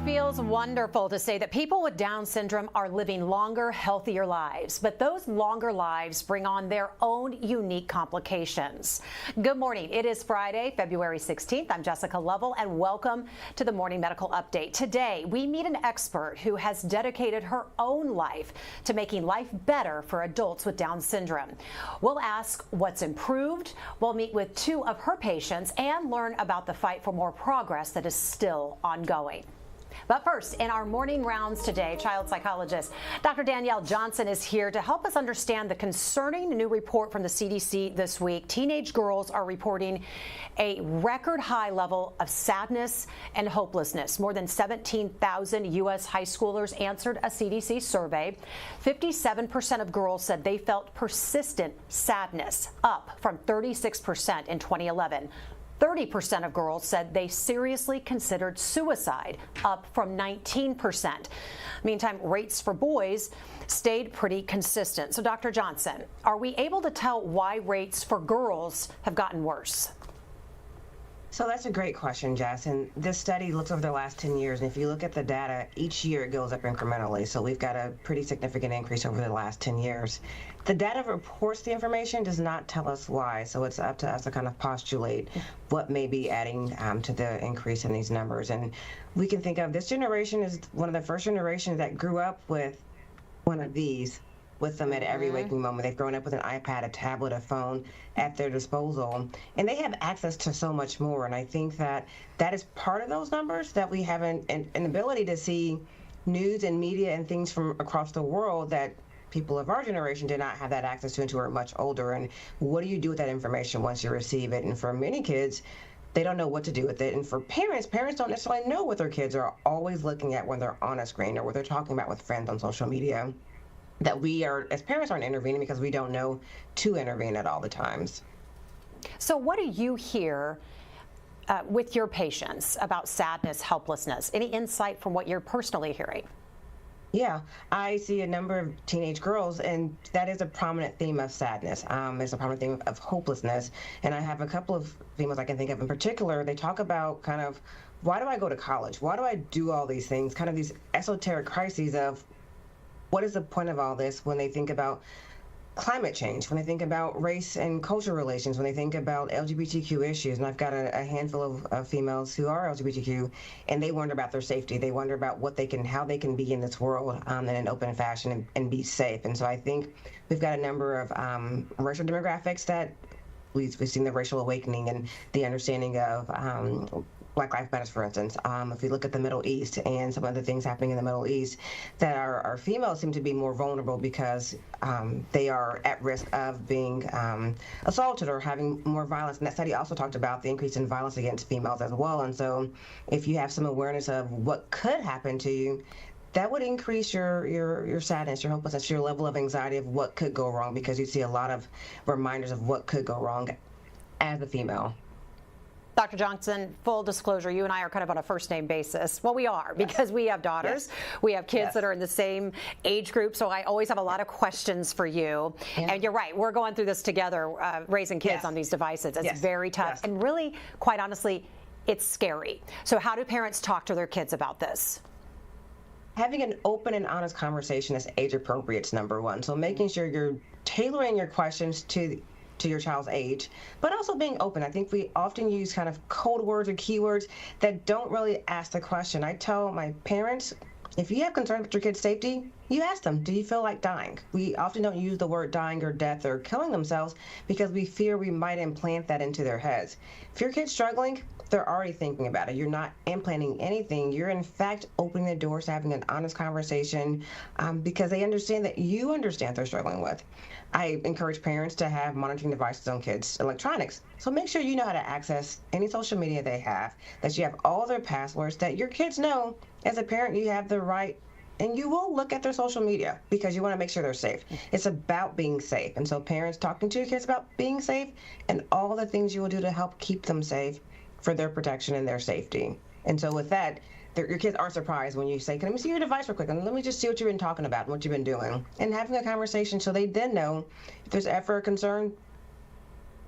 Feels wonderful to say that people with Down syndrome are living longer, healthier lives, but those longer lives bring on their own unique complications. Good morning. It is Friday, February 16th. I'm Jessica Lovell, and welcome to the Morning Medical Update. Today, we meet an expert who has dedicated her own life to making life better for adults with Down syndrome. We'll ask what's improved. We'll meet with two of her patients and learn about the fight for more progress that is still ongoing. But first, in our morning rounds today, child psychologist Dr. Danielle Johnson is here to help us understand the concerning new report from the CDC this week. Teenage girls are reporting a record high level of sadness and hopelessness. More than 17,000 U.S. high schoolers answered a CDC survey. 57% of girls said they felt persistent sadness, up from 36% in 2011. 30% of girls said they seriously considered suicide, up from 19%. Meantime, rates for boys stayed pretty consistent. So, Dr. Johnson, are we able to tell why rates for girls have gotten worse? So that's a great question, Jess. And this study looks over the last 10 years. And if you look at the data, each year it goes up incrementally. So we've got a pretty significant increase over the last 10 years. The data reports the information, does not tell us why. So it's up to us to kind of postulate what may be adding to the increase in these numbers. And we can think of this generation as one of the first generations that grew up with one of these with them at every waking moment. They've grown up with an iPad, a tablet, a phone at their disposal, and they have access to so much more. And I think that that is part of those numbers, that we have an ability to see news and media and things from across the world that people of our generation did not have that access to until we're much older. And what do you do with that information once you receive it? And for many kids, they don't know what to do with it. And for parents don't necessarily know what their kids are always looking at when they're on a screen or what they're talking about with friends on social media. That we are, as parents, aren't intervening because we don't know to intervene at all the times. So what do you hear with your patients about sadness, helplessness? Any insight from what you're personally hearing? Yeah, I see a number of teenage girls, and that is a prominent theme of sadness. It's a prominent theme of hopelessness. And I have a couple of females I can think of in particular. They talk about kind of, why do I go to college? Why do I do all these things? Kind of these esoteric crises of, what is the point of all this when they think about climate change, when they think about race and culture relations, when they think about LGBTQ issues? And I've got a handful of females who are LGBTQ, and they wonder about their safety. They wonder about how they can be in this world in an open fashion and be safe. And so I think we've got a number of racial demographics that we've seen the racial awakening and the understanding of Black Lives Matter, for instance. If we look at the Middle East and some of the things happening in the Middle East, that our females seem to be more vulnerable because they are at risk of being assaulted or having more violence. And that study also talked about the increase in violence against females as well. And so if you have some awareness of what could happen to you, that would increase your sadness, your hopelessness, your level of anxiety of what could go wrong, because you see a lot of reminders of what could go wrong as a female. Dr. Johnson, full disclosure, you and I are kind of on a first name basis. Well, we are, because we have daughters. Yes. We have kids that are in the same age group. So I always have a lot of questions for you. Yeah. And you're right. We're going through this together, raising kids on these devices. It's very tough. And really, quite honestly, it's scary. So how do parents talk to their kids about this? Having an open and honest conversation is age appropriate is number one. So making sure you're tailoring your questions to your child's age, but also being open. I think we often use kind of code words or keywords that don't really ask the question. I tell my parents, if you have concerns with your kid's safety, you ask them, do you feel like dying? We often don't use the word dying or death or killing themselves because we fear we might implant that into their heads. If your kid's struggling, they're already thinking about it. You're not implanting anything. You're in fact opening the doors to having an honest conversation because they understand that you understand what they're struggling with. I encourage parents to have monitoring devices on kids' electronics. So make sure you know how to access any social media they have, that you have all their passwords, that your kids know as a parent you have the right, and you will look at their social media because you want to make sure they're safe. It's about being safe. And so parents talking to your kids about being safe and all the things you will do to help keep them safe for their protection and their safety. And so with that, your kids aren't surprised when you say, can I see your device real quick? And let me just see what you've been talking about and what you've been doing. And having a conversation so they then know if there's ever a concern,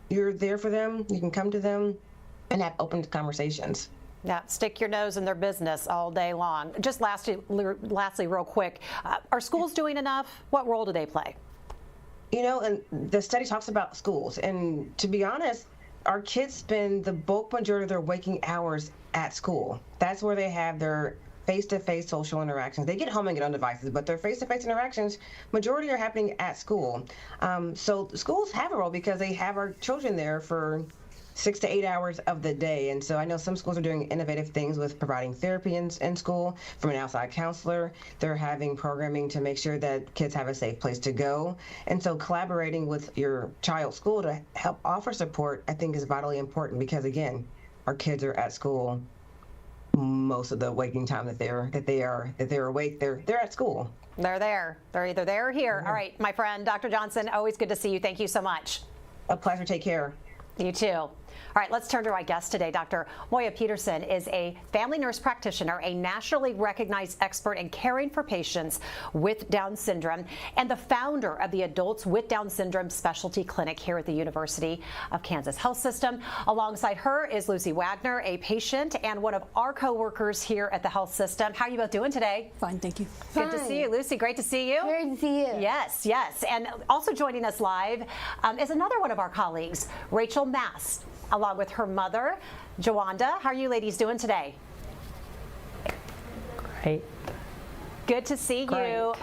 you're there for them. You can come to them and have open conversations. Yeah, stick your nose in their business all day long. Just lastly, real quick, are schools doing enough? What role do they play? You know, and the study talks about schools, and to be honest, our kids spend the bulk majority of their waking hours at school. That's where they have their face-to-face social interactions. They get home and get on devices, but their face-to-face interactions, majority are happening at school. So schools have a role because they have our children there for 6 to 8 hours of the day. And so I know some schools are doing innovative things with providing therapy in school from an outside counselor. They're having programming to make sure that kids have a safe place to go. And so collaborating with your child's school to help offer support, I think, is vitally important because, again, our kids are at school most of the waking time that they're awake. They're at school. They're there. They're either there or here. All right, my friend, Dr. Johnson, always good to see you. Thank you so much. A pleasure. Take care. You too. All right, let's turn to our guest today. Dr. Moya Peterson is a family nurse practitioner, a nationally recognized expert in caring for patients with Down syndrome, and the founder of the Adults with Down Syndrome Specialty Clinic here at the University of Kansas Health System. Alongside her is Lucy Wagner, a patient and one of our co-workers here at the health system. How are you both doing today? Fine, thank you. Good to see you. Lucy, great to see you. Great to see you. Yes, yes. And also joining us live is another one of our colleagues, Rachel Mast, along with her mother, Joanda. How are you ladies doing today? Great. Good to see you.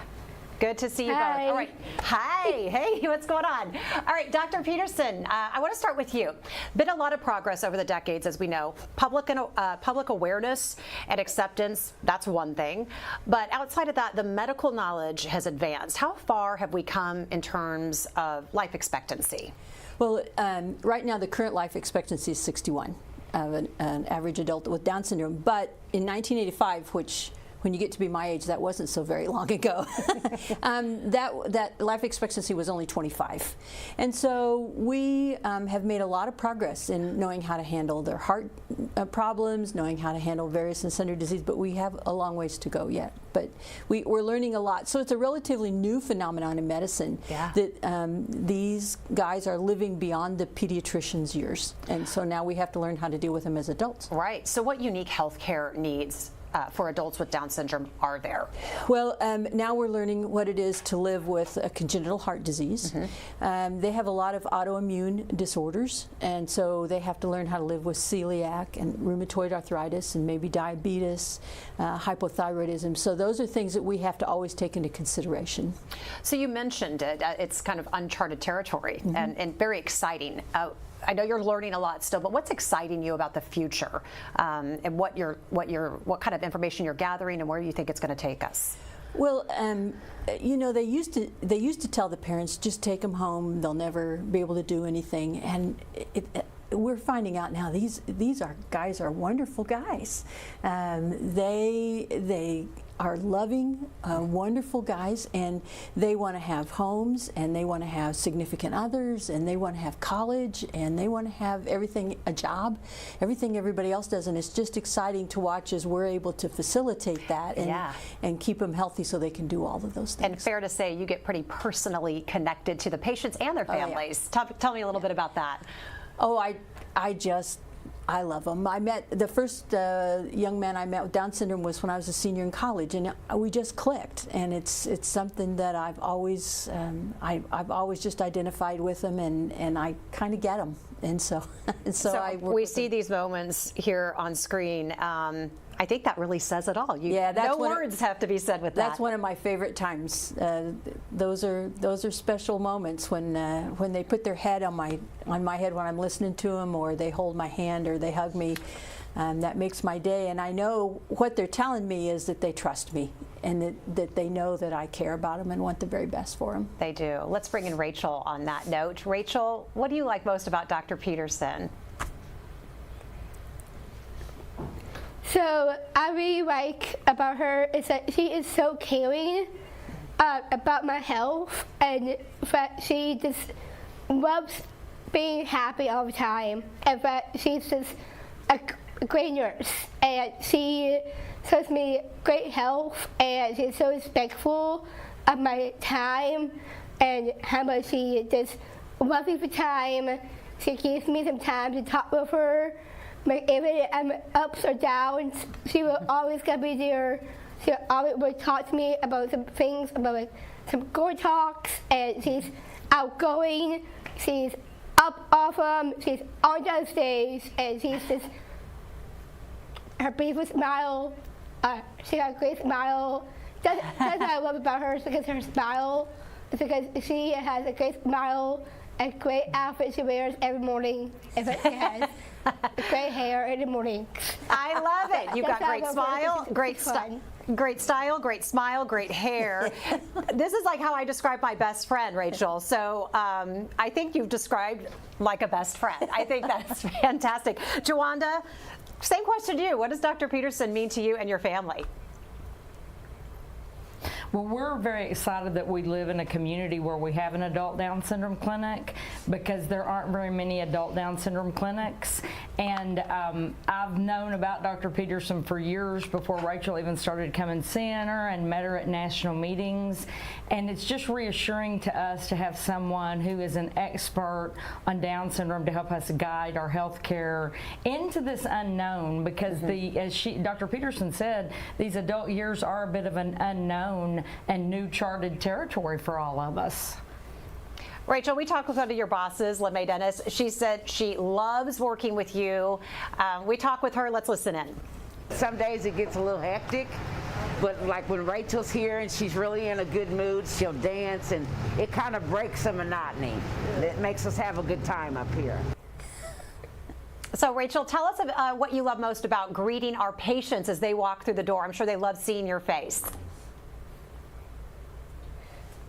Good to see you Hi. both. All right. Hi. Hey, what's going on? All right, Dr. Peterson, I want to start with you. Been a lot of progress over the decades, as we know. Public awareness and acceptance, that's one thing. But outside of that, the medical knowledge has advanced. How far have we come in terms of life expectancy? Well, right now the current life expectancy is 61 of an average adult with Down syndrome. But in 1985, which when you get to be my age, that wasn't so very long ago, that life expectancy was only 25. And so we have made a lot of progress in knowing how to handle their heart problems, knowing how to handle various and sundry disease, but we have a long ways to go yet. But we're learning a lot. So it's a relatively new phenomenon in medicine that these guys are living beyond the pediatrician's years. And so now we have to learn how to deal with them as adults. Right. So what unique health care needs for adults with Down syndrome are there? Well, now we're learning what it is to live with a congenital heart disease. They have a lot of autoimmune disorders, and so they have to learn how to live with celiac and rheumatoid arthritis and maybe diabetes, hypothyroidism. So those are things that we have to always take into consideration. So you mentioned it. It's kind of uncharted territory and very exciting. I know you're learning a lot still, but what's exciting you about the future, and what kind of information you're gathering, and where you think it's going to take us? Well, you know, they used to tell the parents, just take them home; they'll never be able to do anything. And we're finding out now these guys are wonderful guys. They are loving, wonderful guys, and they want to have homes, and they want to have significant others, and they want to have college, and they want to have everything, a job, everything everybody else does. And it's just exciting to watch as we're able to facilitate that and keep them healthy so they can do all of those things. And fair to say, you get pretty personally connected to the patients and their families. Tell me a little bit about that. Oh, I love them. I met the first young man I met with Down syndrome was when I was a senior in college, and we just clicked. And it's something that I've always just identified with them, and I kind of get them. And so I work we with see them. these moments here on screen. I think that really says it all. No words have to be said with that. That's one of my favorite times. Those are special moments when they put their head on my head when I'm listening to them, or they hold my hand, or they hug me. That makes my day, and I know what they're telling me is that they trust me, and that they know that I care about them and want the very best for them. They do. Let's bring in Rachel on that note. Rachel, what do you like most about Dr. Peterson? So I really like about her is that she is so caring about my health, and that she just loves being happy all the time, and that she's just a great nurse, and she shows me great health, and she's so respectful of my time and how much she just loves me for time. She gives me some time to talk with her. like even I'm ups or downs, she will always gonna be there. She always will talk to me about some things, about like some good talks, and she's outgoing. She's awesome. She's on the stage, and she's just her beautiful smile. She got a great smile. That's what I love about her, is because her smile. It's because she has a great smile, a great outfit she wears every morning. She has great hair in the morning. I love it. You've got That's great how I love smile, her. great It's style. fun. Great style, great smile, great hair. This is like how I describe my best friend, Rachel. So I think you've described like a best friend. I think that's fantastic. Jawanda, same question to you. What does Dr. Peterson mean to you and your family? Well, we're very excited that we live in a community where we have an adult Down syndrome clinic, because there aren't very many adult Down syndrome clinics. And I've known about Dr. Peterson for years before Rachel even started coming seeing her, and met her at national meetings. And it's just reassuring to us to have someone who is an expert on Down syndrome to help us guide our health care into this unknown, because as Dr. Peterson said, these adult years are a bit of an unknown and new charted territory for all of us. Rachel, we talked with one of your bosses, LeMay Dennis. She said she loves working with you. We talked with her. Let's listen in. Some days it gets a little hectic, but like when Rachel's here and she's really in a good mood, she'll dance, and it kind of breaks the monotony. It makes us have a good time up here. So, Rachel, tell us what you love most about greeting our patients as they walk through the door. I'm sure they love seeing your face.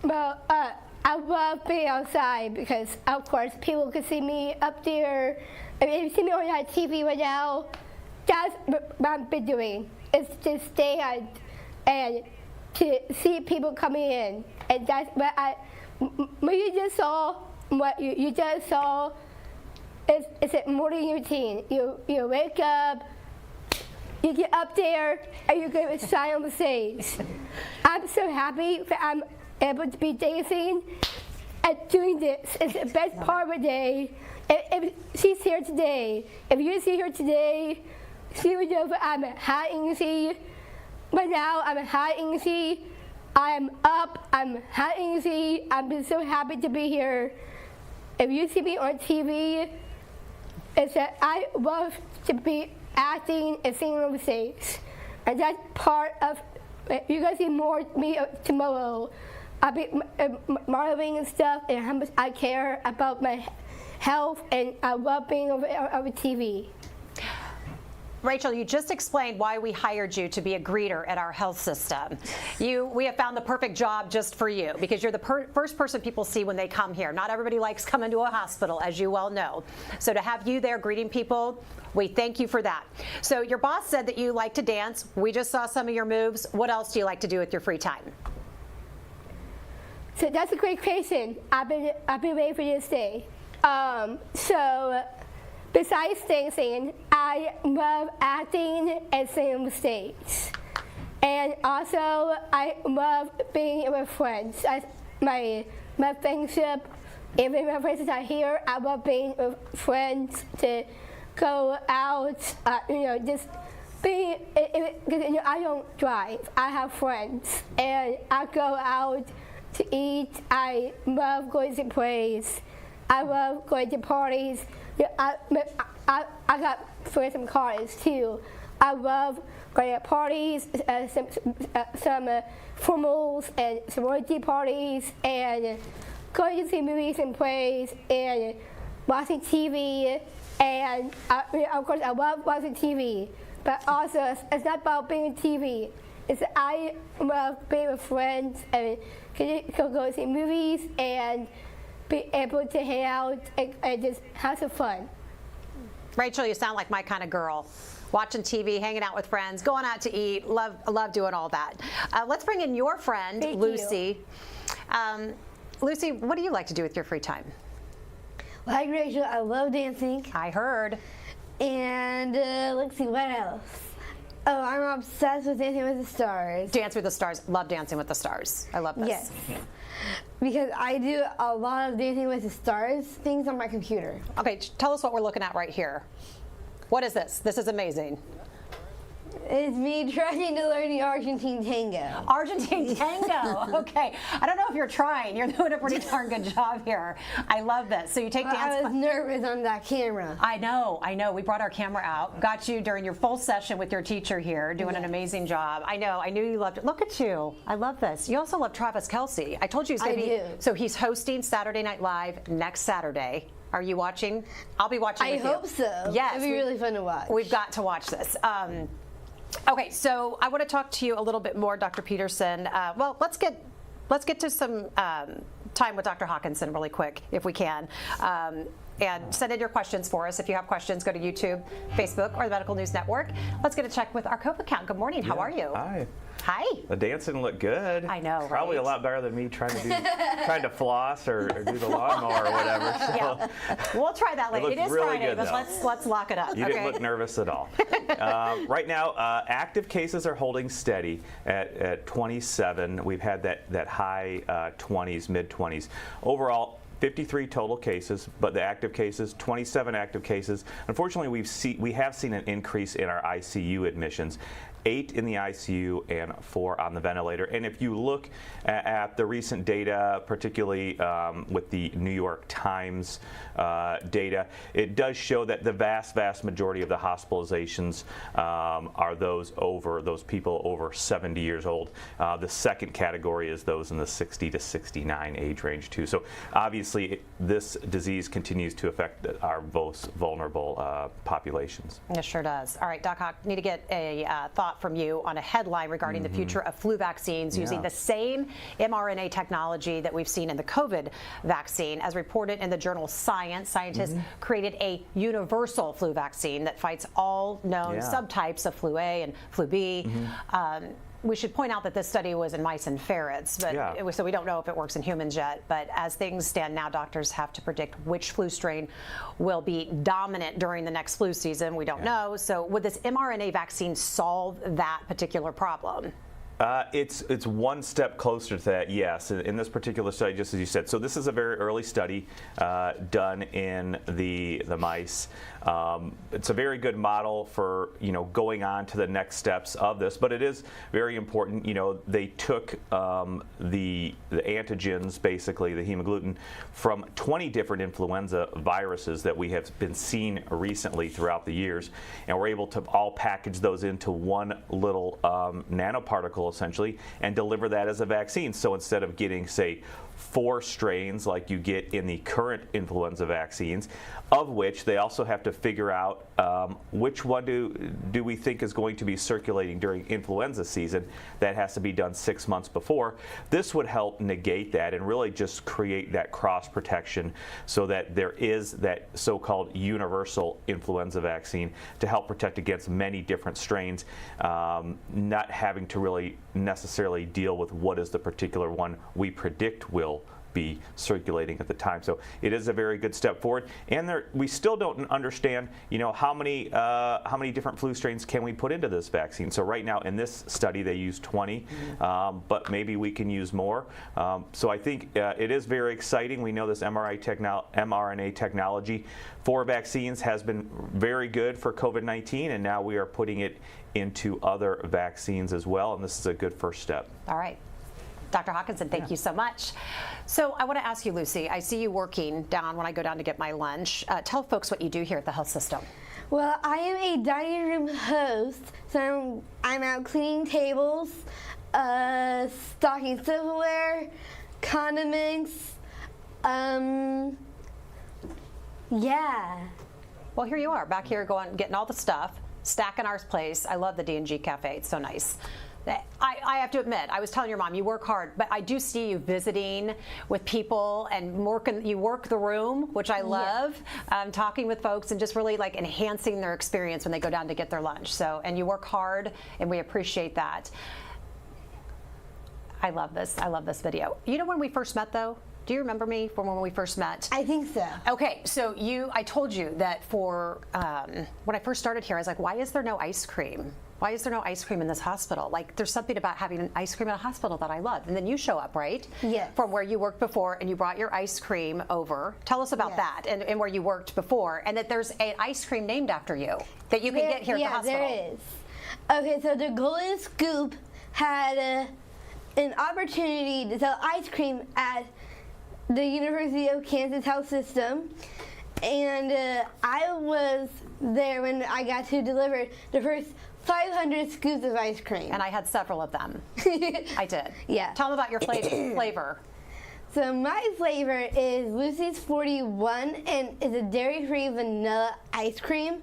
Well, I love being outside because, of course, people can see me up there. I mean, if you see me on TV right now, that's what I've been doing. Is to stand and to see people coming in, and that's what you just saw. What you just saw is a morning routine. You wake up. You get up there and you get a sign on the stage. I'm so happy that I'm able to be dancing and doing this. It's the best part of the day. If she's here today, if you see her today, she would know that I'm high energy. Right now, I'm high energy. I'm up. I'm high energy. I'm just so happy to be here. If you see me on TV, it's that I love to be acting and singing on the stage. And that's part of, you're going to see more of me tomorrow. I'll be modeling and stuff, and how much I care about my health, and I love being over TV. Rachel, you just explained why we hired you to be a greeter at our health system. We have found the perfect job just for you, because you're the first person people see when they come here. Not everybody likes coming to a hospital, as you well know. So to have you there greeting people, we thank you for that. So your boss said that you like to dance. We just saw some of your moves. What else do you like to do with your free time? So that's a great question. I've been waiting for this day. So besides dancing, I love acting and singing on the stage. And also, I love being with friends. That's my friendship. Even my friends are here, I love being with friends to go out, just be, because I don't drive. I have friends, and I go out to eat. I love going to plays. I love going to parties. I got some cars too. I love going to parties, some formals and sorority parties, and going to see movies and plays, and watching TV. And of course, I love watching TV, but also it's not about being on TV. I love being with friends and go see movies and be able to hang out and just have some fun. Rachel, you sound like my kind of girl. Watching TV, hanging out with friends, going out to eat, love doing all that. Let's bring in your friend, Thank Lucy. Lucy, what do you like to do with your free time? Like Rachel, I love dancing. I heard. And let's see, what else? Oh, I'm obsessed with Dancing with the Stars. Dance with the Stars. Love Dancing with the Stars. I love this. Yes. Because I do a lot of Dancing with the Stars things on my computer. Okay, tell us what we're looking at right here. What is this? This is amazing. It's me trying to learn the Argentine tango. Argentine tango. Okay. I don't know if you're trying. You're doing a pretty darn good job here. I love this. So you take But dance. I was nervous on that camera. I know. We brought our camera out, got you during your full session with your teacher here, doing an amazing job. I know. I knew you loved it. Look at you. I love this. You also love Travis Kelce. I told you he's going to be. do. So he's hosting Saturday Night Live next Saturday. Are you watching? I'll be watching. I with hope you. so. Yes. It'd be really fun to watch. We've got to watch this. Okay, so I want to talk to you a little bit more, Dr. Peterson. Well, let's get to some time with Dr. Hawkinson really quick, if we can. And send in your questions for us. If you have questions, go to YouTube, Facebook, or the Medical News Network. Let's get a check with our COPE account. Good morning. How are you? Hi. Hi. The dancing looked good. I know, Probably right? a lot better than me trying to floss or do the lawnmower or whatever. So Yeah. We'll try that later. looked It is really Friday, good, but though. let's lock it up. you okay? didn't look nervous at all. Right now, active cases are holding steady at 27. We've had that high 20s, mid 20s. Overall, 53 total cases, but the active cases, 27 active cases. Unfortunately, we have seen an increase in our ICU admissions. 8 in the ICU and 4 on the ventilator. And if you look at the recent data, particularly with the New York Times data, it does show that the vast majority of the hospitalizations are those people over 70 years old. The second category is those in the 60 to 69 age range too. So obviously this disease continues to affect our most vulnerable populations. It sure does. All right, Doc Hawk, need to get a thought from you on a headline regarding the future of flu vaccines using the same mRNA technology that we've seen in the COVID vaccine. As reported in the journal Science, scientists created a universal flu vaccine that fights all known subtypes of flu A and flu B. We should point out that this study was in mice and ferrets, but so we don't know if it works in humans yet. But as things stand now, doctors have to predict which flu strain will be dominant during the next flu season. We don't know. So would this mRNA vaccine solve that particular problem? It's one step closer to that, yes. In this particular study, just as you said. So this is a very early study done in the mice. It's a very good model for going on to the next steps of this, but it is very important. They took the antigens, basically the hemagglutinin, from 20 different influenza viruses that we have been seeing recently throughout the years, and we're able to all package those into one little nanoparticle essentially and deliver that as a vaccine. So instead of getting, say, 4 strains like you get in the current influenza vaccines, of which they also have to figure out which one do we think is going to be circulating during influenza season. That has to be done 6 months before. This would help negate that and really just create that cross protection so that there is that so-called universal influenza vaccine to help protect against many different strains, not having to really necessarily deal with what is the particular one we predict will be circulating at the time. So it is a very good step forward, and we still don't understand, how many different flu strains can we put into this vaccine. So right now in this study they use 20, but maybe we can use more. So I think it is very exciting. We know this mRNA technology for vaccines has been very good for COVID-19, and now we are putting it into other vaccines as well, and this is a good first step. All right. Dr. Hawkinson, thank you so much. So I want to ask you, Lucy, I see you working down when I go down to get my lunch. Tell folks what you do here at the health system. Well, I am a dining room host, so I'm out cleaning tables, stocking silverware, condiments, yeah. Well, here you are, back here getting all the stuff, stacking our place. I love the D&G Cafe. It's so nice. I have to admit, I was telling your mom, you work hard, but I do see you visiting with people and you work the room, which I love, talking with folks and just really like enhancing their experience when they go down to get their lunch. So, and you work hard, and we appreciate that. I love this. I love this video. You know when we first met, though? Do you remember me from when we first met? I think so. Okay, so I told you that for when I first started here, I was like, why is there no ice cream? Why is there no ice cream in this hospital? Like, there's something about having an ice cream in a hospital that I love. And then you show up, right? Yes. From where you worked before, and you brought your ice cream over. Tell us about Yes. that and where you worked before, and that there's an ice cream named after you that you can get here at the hospital. Yeah, there is. Okay, so the Golden Scoop had an opportunity to sell ice cream at the University of Kansas Health System, and I was there when I got to deliver the first 500 scoops of ice cream. And I had several of them. I did. Yeah. Tell them about your flavor. So my flavor is Lucy's 41, and it's a dairy-free vanilla ice cream.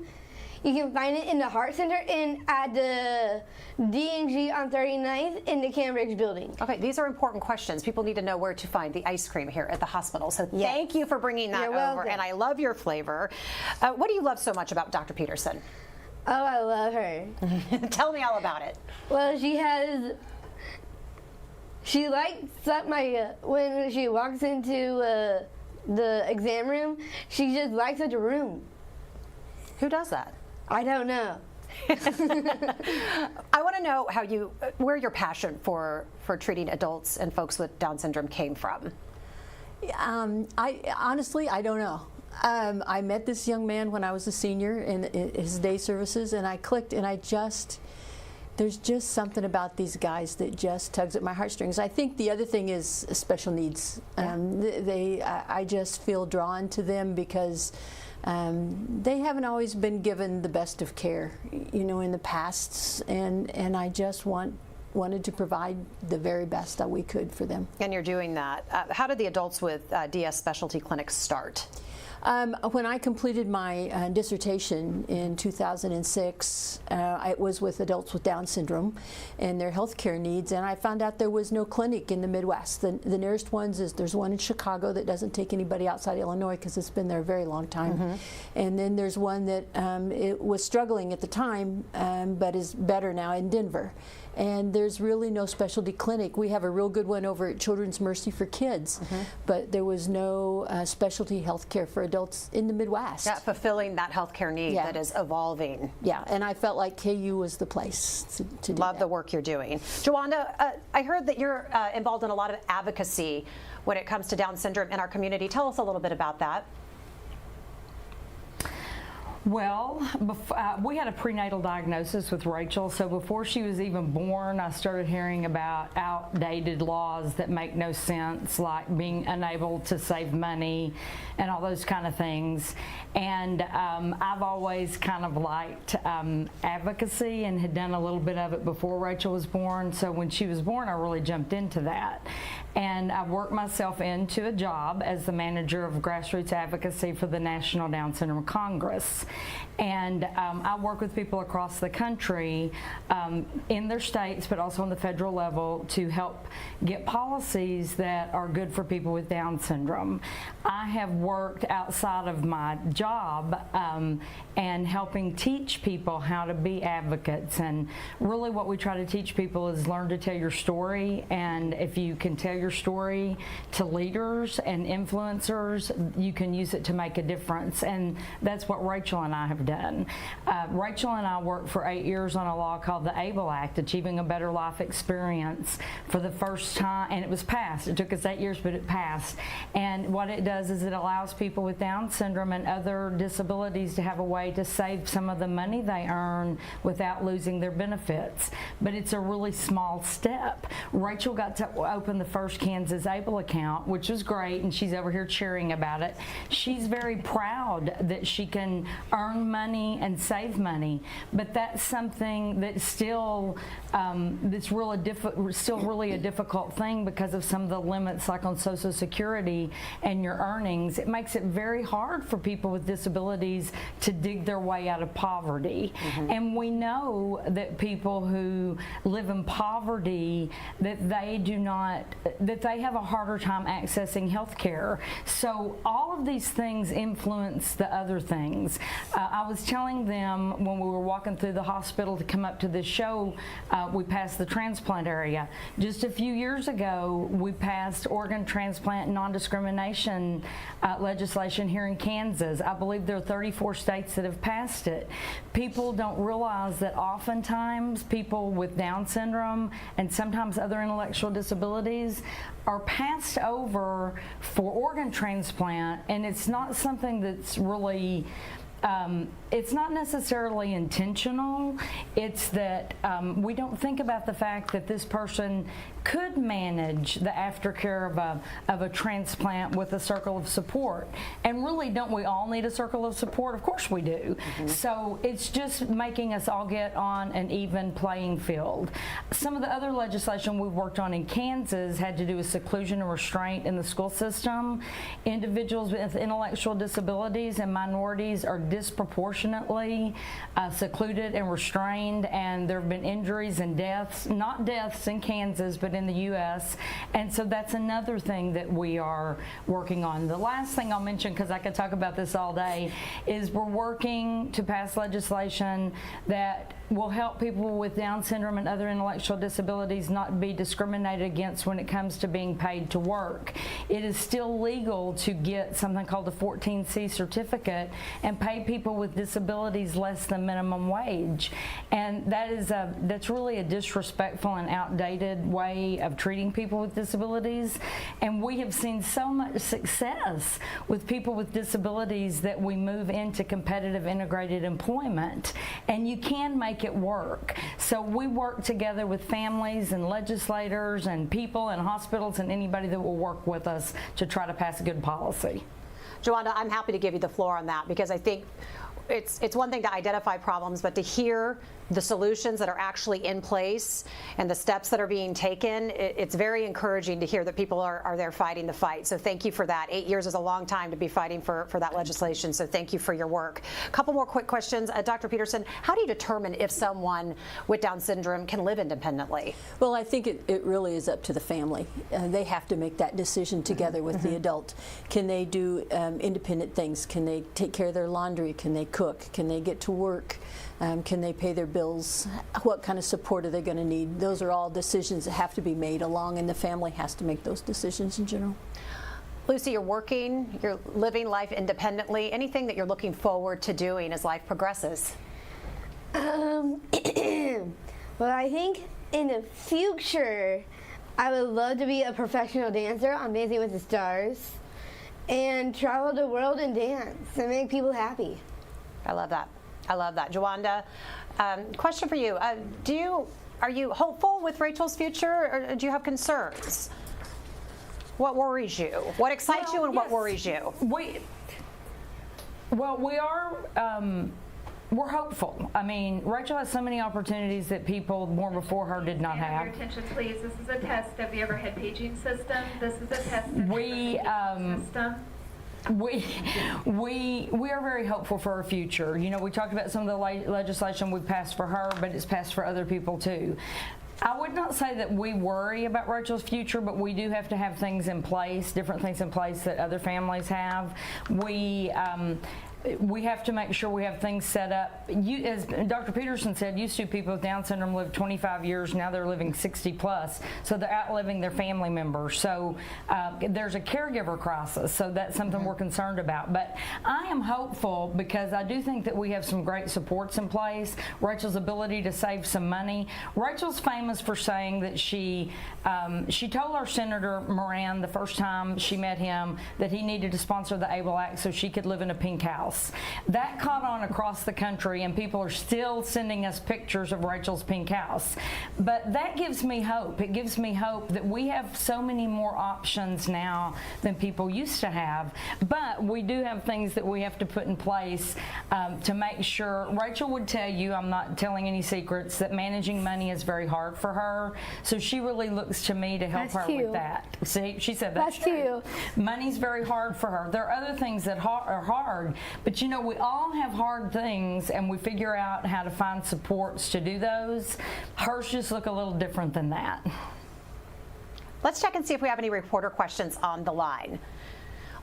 You can find it in the Heart Center and at the D&G on 39th in the Cambridge building. Okay, these are important questions. People need to know where to find the ice cream here at the hospital. So Yes. thank you for bringing that You're over. welcome. And I love your flavor. What do you love so much about Dr. Peterson? Oh, I love her. Tell me all about it. Well, she likes up my, when she walks into the exam room, she just lights up the room. Who does that? I don't know. I want to know where your passion for treating adults and folks with Down syndrome came from. I honestly, I don't know. I met this young man when I was a senior in his day services, and I clicked, and there's just something about these guys that just tugs at my heartstrings. I think the other thing is special needs. I just feel drawn to them because they haven't always been given the best of care, in the past, and I just wanted to provide the very best that we could for them. And you're doing that. How did the adults with DS specialty clinics start? When I completed my dissertation in 2006, it was with adults with Down syndrome and their health care needs, and I found out there was no clinic in the Midwest. The nearest ones there's one in Chicago that doesn't take anybody outside Illinois because it's been there a very long time. And then there's one that it was struggling at the time, but is better now in Denver. And there's really no specialty clinic. We have a real good one over at Children's Mercy for Kids, but there was no specialty health care for adults in the Midwest. Yeah, fulfilling that healthcare need that is evolving. Yeah, and I felt like KU was the place to do Love that. the work you're doing. Joanda, I heard that you're involved in a lot of advocacy when it comes to Down syndrome in our community. Tell us a little bit about that. Well, we had a prenatal diagnosis with Rachel, so before she was even born, I started hearing about outdated laws that make no sense, like being unable to save money and all those kind of things. And I've always kind of liked advocacy and had done a little bit of it before Rachel was born, so when she was born, I really jumped into that. And I worked myself into a job as the manager of grassroots advocacy for the National Down Syndrome Congress. And I work with people across the country in their states, but also on the federal level, to help get policies that are good for people with Down syndrome. I have worked outside of my job and helping teach people how to be advocates. And really what we try to teach people is learn to tell your story. And if you can tell your story to leaders and influencers, you can use it to make a difference. And that's what Rachel and I have done. Rachel and I worked for 8 years on a law called the ABLE Act, Achieving a Better Life Experience, for the first time, and it was passed. It took us 8 years, but it passed. And what it does is it allows people with Down syndrome and other disabilities to have a way to save some of the money they earn without losing their benefits. But it's a really small step. Rachel got to open the first Kansas ABLE account, which was great, and she's over here cheering about it. She's very proud that she can earn money and save money, but that's something that's still still really a difficult thing because of some of the limits, like on Social Security and your earnings. It makes it very hard for people with disabilities to dig their way out of poverty. And we know that people who live in poverty, that they do not that they have a harder time accessing health care. So all of these things influence the other things. I was telling them when we were walking through the hospital to come up to this show, we passed the transplant area. Just a few years ago, we passed organ transplant non-discrimination legislation here in Kansas. I believe there are 34 states that have passed it. People don't realize that oftentimes people with Down syndrome and sometimes other intellectual disabilities are passed over for organ transplant, and it's not something that's really it's not necessarily intentional. It's that we don't think about the fact that this person could manage the aftercare of a transplant with a circle of support. And really, don't we all need a circle of support? Of course we do. So it's just making us all get on an even playing field. Some of the other legislation we've worked on in Kansas had to do with seclusion and restraint in the school system. Individuals with intellectual disabilities and minorities are disproportionately secluded and restrained, and there have been injuries and deaths, not deaths in Kansas, but in the U.S. And so that's another thing that we are working on. The last thing I'll mention, because I could talk about this all day, is we're working to pass legislation that will help people with Down syndrome and other intellectual disabilities not be discriminated against when it comes to being paid to work. It is still legal to get something called a 14C certificate and pay people with disabilities less than minimum wage. And that's really a disrespectful and outdated way of treating people with disabilities. And we have seen so much success with people with disabilities that we move into competitive integrated employment. And you can make it work. So we work together with families and legislators and people and hospitals and anybody that will work with us to try to pass a good policy. Jawanda, I'm happy to give you the floor on that, because I think it's one thing to identify problems, but to hear the solutions that are actually in place and the steps that are being taken, it's very encouraging to hear that people are there fighting the fight. So thank you for that. 8 years is a long time to be fighting for that legislation, so thank you for your work. A couple more quick questions. Dr. Peterson, how do you determine if someone with Down syndrome can live independently? Well, I think it really is up to the family. They have to make that decision together with the adult. Can they do independent things? Can they take care of their laundry? Can they cook? Can they get to work? Can they pay their bills? What kind of support are they going to need? Those are all decisions that have to be made along, and the family has to make those decisions in general. Lucy, you're working, you're living life independently. Anything that you're looking forward to doing as life progresses? Well, I think in the future, I would love to be a professional dancer on Dancing with the Stars and travel the world and dance and make people happy. I love that. I love that. Jawanda, question for you. Are you hopeful with Rachel's future, or do you have concerns? What worries you? What excites you and what worries you? We're hopeful. I mean, Rachel has so many opportunities that people more before her did not have. Your attention, please. This is a test of the overhead paging system. This is a test of the overhead paging system. We are very hopeful for her future. You know, we talked about some of the legislation we've passed for her, but it's passed for other people too. I would not say that we worry about Rachel's future, but we do have to have things in place, different things in place that other families have. We have to make sure we have things set up. As Dr. Peterson said, used to people with Down syndrome lived 25 years, now they're living 60 plus, so they're outliving their family members. So there's a caregiver crisis, so that's something we're concerned about. But I am hopeful because I do think that we have some great supports in place. Rachel's ability to save some money. Rachel's famous for saying that she told our Senator Moran the first time she met him that he needed to sponsor the ABLE Act so she could live in a pink house. That caught on across the country, and people are still sending us pictures of Rachel's pink house. But that gives me hope. It gives me hope that we have so many more options now than people used to have. But we do have things that we have to put in place to make sure. Rachel would tell you, I'm not telling any secrets, that managing money is very hard for her. So she really looks to me to help her with that. See, she said that's true. Money's very hard for her. There are other things that are hard. But you know, we all have hard things, and we figure out how to find supports to do those. Hers just look a little different than that. Let's check and see if we have any reporter questions on the line.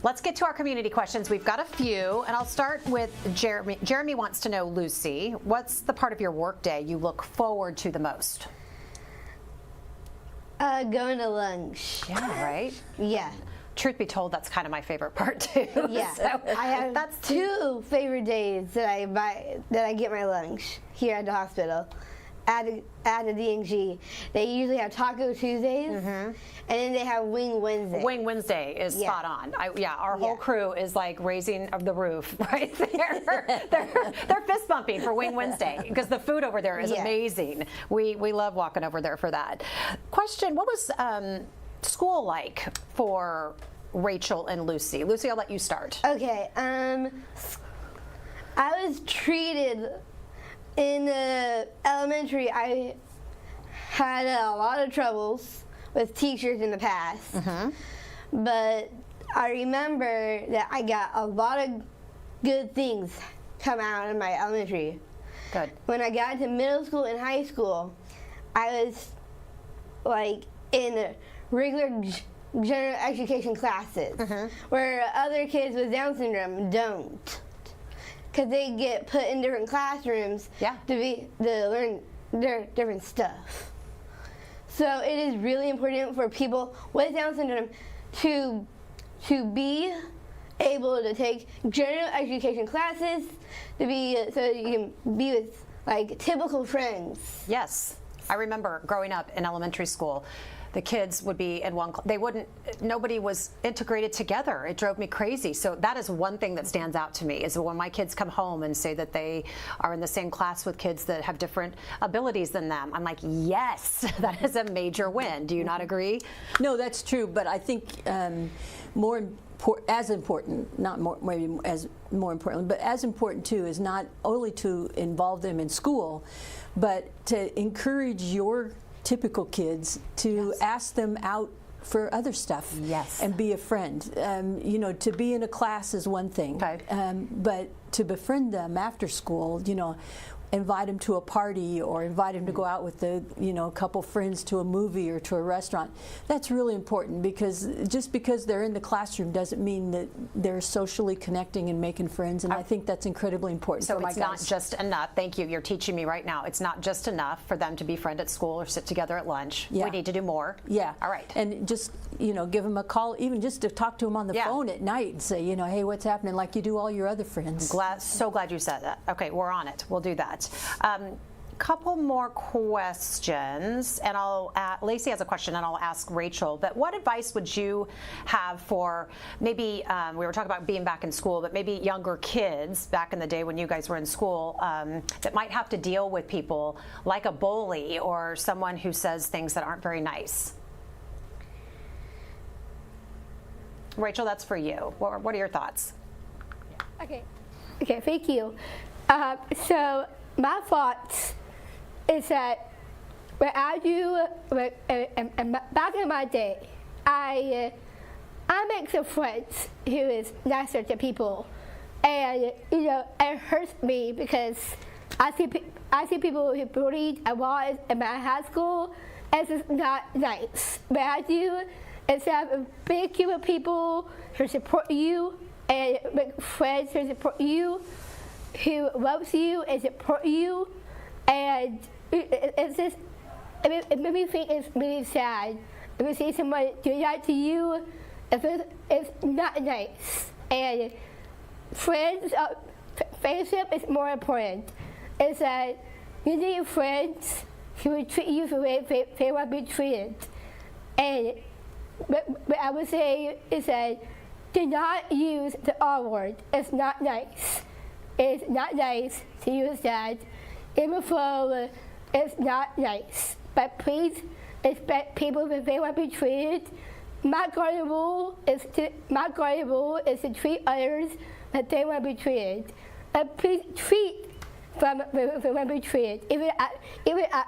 Let's get to our community questions. We've got a few, and I'll start with Jeremy. Jeremy wants to know, Lucy, what's the part of your workday you look forward to the most? Going to lunch. Yeah, right? Yeah. Truth be told, that's kind of my favorate part too. Yeah. So I have that's two favorite days that I get my lunch here at the hospital. At the DNG, they usually have Taco Tuesdays, and then they have Wing Wednesday. Wing Wednesday is Yeah. spot on. Our whole Yeah. crew is like raising the roof right there. they're fist bumping for Wing Wednesday because the food over there is Yeah. amazing. We love walking over there for that. Question: what was school like for Rachel and Lucy? Lucy, I'll let you start. Okay, I was treated in the elementary. I had a lot of troubles with teachers in the past, but I remember that I got a lot of good things come out of my elementary. Good. When I got into middle school and high school, I was like in regular general education classes where other kids with Down syndrome don't, because they get put in different classrooms to learn their different stuff. So it is really important for people with Down syndrome to be able to take general education classes, so you can be with like typical friends. Yes, I remember growing up in elementary school. The kids would be in one, nobody was integrated together. It drove me crazy. So that is one thing that stands out to me, is when my kids come home and say that they are in the same class with kids that have different abilities than them. I'm like, yes, that is a major win. Do you not agree? No, that's true, but I think as important, not more, maybe as more important, but as important too, is not only to involve them in school, but to encourage your typical kids to ask them out for other stuff. Yes. And be a friend. You know, to be in a class is one thing, but to befriend them after school, you know, invite them to a party or invite them to go out with a couple friends to a movie or to a restaurant. That's really important, because just because they're in the classroom doesn't mean that they're socially connecting and making friends, and I think that's incredibly important So for my it's guys. not just enough. Thank you. You're teaching me right now. It's not just enough for them to be friends at school or sit together at lunch. Yeah. We need to do more. Yeah. All right. And just, give them a call, even just to talk to them on the phone at night and say, hey, what's happening, like you do all your other friends. So glad you said that. Okay, we're on it. We'll do that. Couple more questions, and Lacey has a question, and I'll ask Rachel. But what advice would you have for maybe, we were talking about being back in school, but maybe younger kids back in the day when you guys were in school that might have to deal with people like a bully or someone who says things that aren't very nice? Rachel, that's for you. What are your thoughts? Okay, thank you. So my thoughts is that back in my day, I make some friends who is nicer to people, and it hurts me because I see people who bullied a lot in my high school, and it's not nice. What I do is have a big group of people who support you and make friends who support you, who loves you and support you, and it made me think it's really sad. If you see someone do that to you, it's not nice. And friendship is more important. It's that you need friends who will treat you the way they want to be treated. And what I would say is that do not use the R word. It's not nice. It's not nice to use that. Even though it's not nice. But please expect people that they want to be treated. My golden rule is to treat others that they want to be treated. And please treat them when they want to be treated. Even at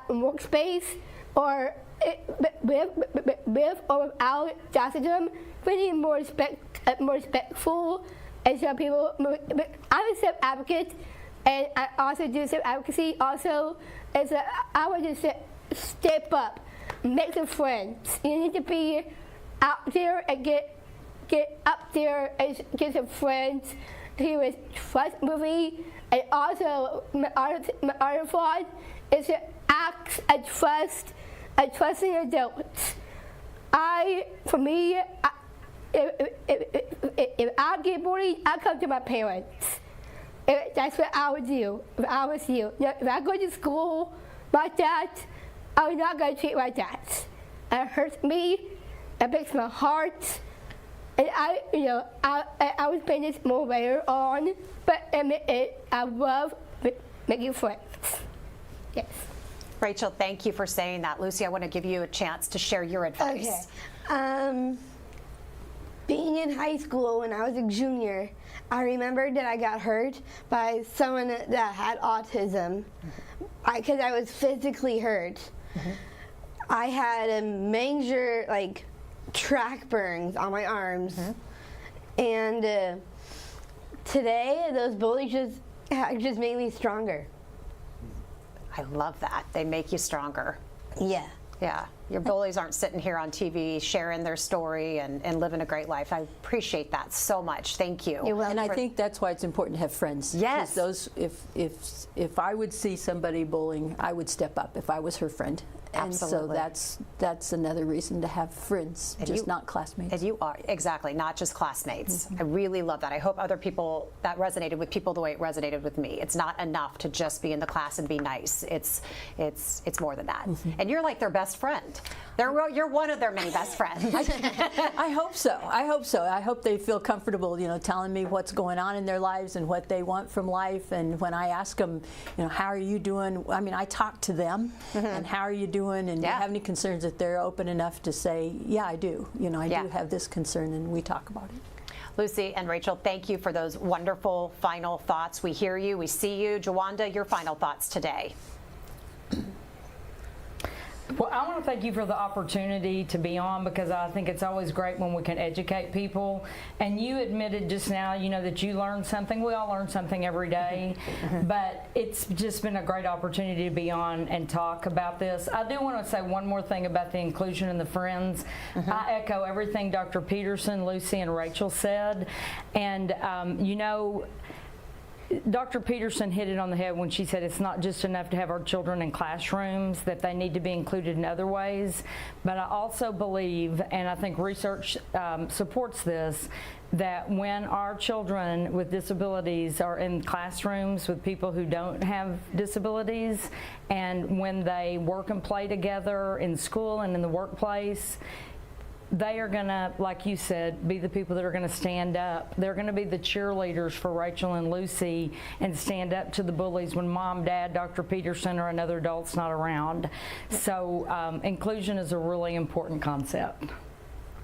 workspace or with or without Down syndrome, we need more respectful. And some people, I'm a self-advocate, and I also do self-advocacy. Also, I want to step up make some friends. You need to be out there and get up there and get some friends who is trustworthy. And also, my other thought is to act and trusting adults. If I get bullied, I come to my parents. That's what I would do if I was you. If I go to school like that, I'm not going to treat like that. It hurts me. It breaks my heart. And I was paying this more later on, but I love making friends. Yes. Rachel, thank you for saying that. Lucy, I want to give you a chance to share your advice. Okay. Being in high school when I was a junior, I remembered that I got hurt by someone that had autism because I was physically hurt. I had a major track burns on my arms, and today those bullies just made me stronger. I love that. They make you stronger. Yeah. Yeah. Your bullies aren't sitting here on TV sharing their story and living a great life. I appreciate that so much. Thank you. And I think that's why it's important to have friends. Yes. Those, if I would see somebody bullying, I would step up if I was her friend. Absolutely. And so that's another reason to have friends, just not classmates. And you are, exactly, not just classmates. I really love that. I hope other people, that resonated with people the way it resonated with me. It's not enough to just be in the class and be nice. It's more than that. And you're like their best friend. You're one of their many best friends. I hope so. I hope so. I hope they feel comfortable, telling me what's going on in their lives and what they want from life. And when I ask them, how are you doing? I mean, I talk to them and how are you doing? And do you have any concerns, that they're open enough to say, yeah, I do. I do have this concern, and we talk about it. Lucy and Rachel, thank you for those wonderful final thoughts. We hear you, we see you. Jawanda, your final thoughts today. Well, I want to thank you for the opportunity to be on, because I think it's always great when we can educate people. And you admitted just now, that you learned something. We all learn something every day. But it's just been a great opportunity to be on and talk about this. I do want to say one more thing about the inclusion and the friends. I echo everything Dr. Peterson, Lucy, and Rachel said. And, Dr. Peterson hit it on the head when she said it's not just enough to have our children in classrooms, that they need to be included in other ways. But I also believe, and I think research supports this, that when our children with disabilities are in classrooms with people who don't have disabilities, and when they work and play together in school and in the workplace, they are going to, like you said, be the people that are going to stand up. They're going to be the cheerleaders for Rachel and Lucy and stand up to the bullies when mom, dad, Dr. Peterson, or another adult's not around. So inclusion is a really important concept.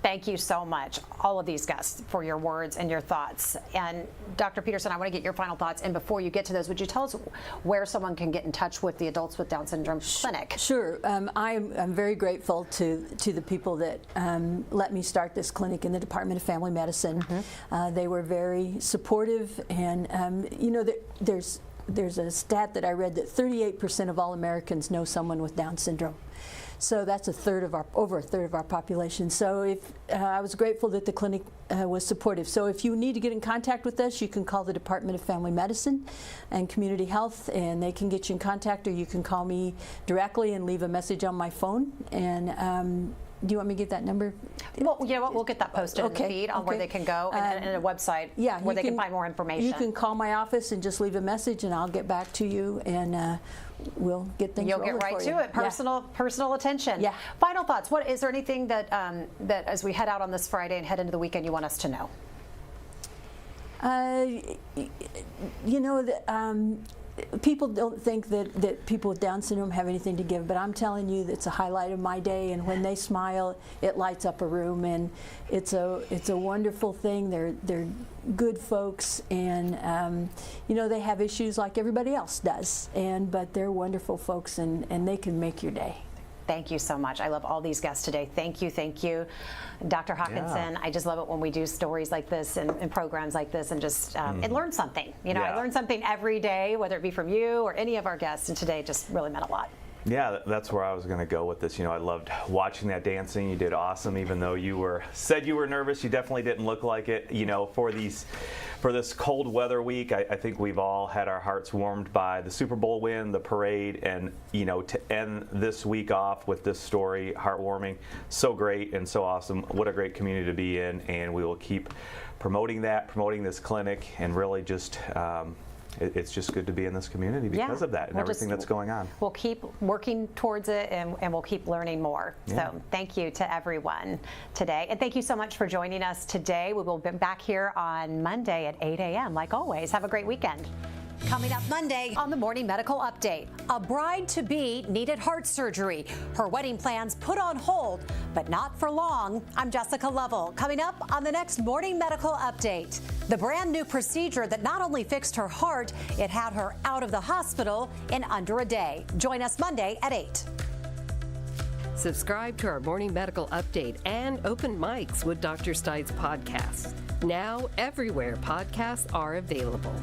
Thank you so much, all of these guests, for your words and your thoughts. And Dr. Peterson, I want to get your final thoughts. And before you get to those, would you tell us where someone can get in touch with the Adults with Down Syndrome Clinic? Sure. I'm very grateful to the people that let me start this clinic in the Department of Family Medicine. They were very supportive, and there's a stat that I read that 38% of all Americans know someone with Down syndrome. So that's over a third of our population. So I was grateful that the clinic was supportive. So if you need to get in contact with us, you can call the Department of Family Medicine and Community Health, and they can get you in contact, or you can call me directly and leave a message on my phone. And do you want me to get that number? Well, you know what? We'll get that posted in the feed on where they can go, and a website where they can find more information. You can call my office and just leave a message, and I'll get back to you, and we'll get things rolling. You'll get right to it. Personal attention. Yeah. Final thoughts. Is there anything that that as we head out on this Friday and head into the weekend you want us to know? People don't think that people with Down syndrome have anything to give, but I'm telling you, it's a highlight of my day, and when they smile, it lights up a room, and it's a wonderful thing. They're good folks, and they have issues like everybody else does, but they're wonderful folks, and they can make your day. Thank you so much. I love all these guests today. Thank you, thank you. Dr. Hawkinson, yeah. I just love it when we do stories like this and programs like this and just and learn something. I learn something every day, whether it be from you or any of our guests, and today just really meant a lot. Yeah, that's where I was going to go with this. You know, I loved watching that dancing. You did awesome, even though you said you were nervous. You definitely didn't look like it. You know, for this cold weather week, I think we've all had our hearts warmed by the Super Bowl win, the parade, and you know, to end this week off with this story, heartwarming, so great and so awesome. What a great community to be in, and we will keep promoting this clinic, and really just. It's just good to be in this community because of that and everything that's going on. We'll keep working towards it, and we'll keep learning more. Yeah. So thank you to everyone today. And thank you so much for joining us today. We will be back here on Monday at 8 a.m. like always. Have a great weekend. Coming up Monday on the Morning Medical Update, a bride-to-be needed heart surgery. Her wedding plans put on hold, but not for long. I'm Jessica Lovell. Coming up on the next Morning Medical Update, the brand new procedure that not only fixed her heart, it had her out of the hospital in under a day. Join us Monday at 8. Subscribe to our Morning Medical Update and Open Mics with Dr. Stites podcast. Now everywhere podcasts are available.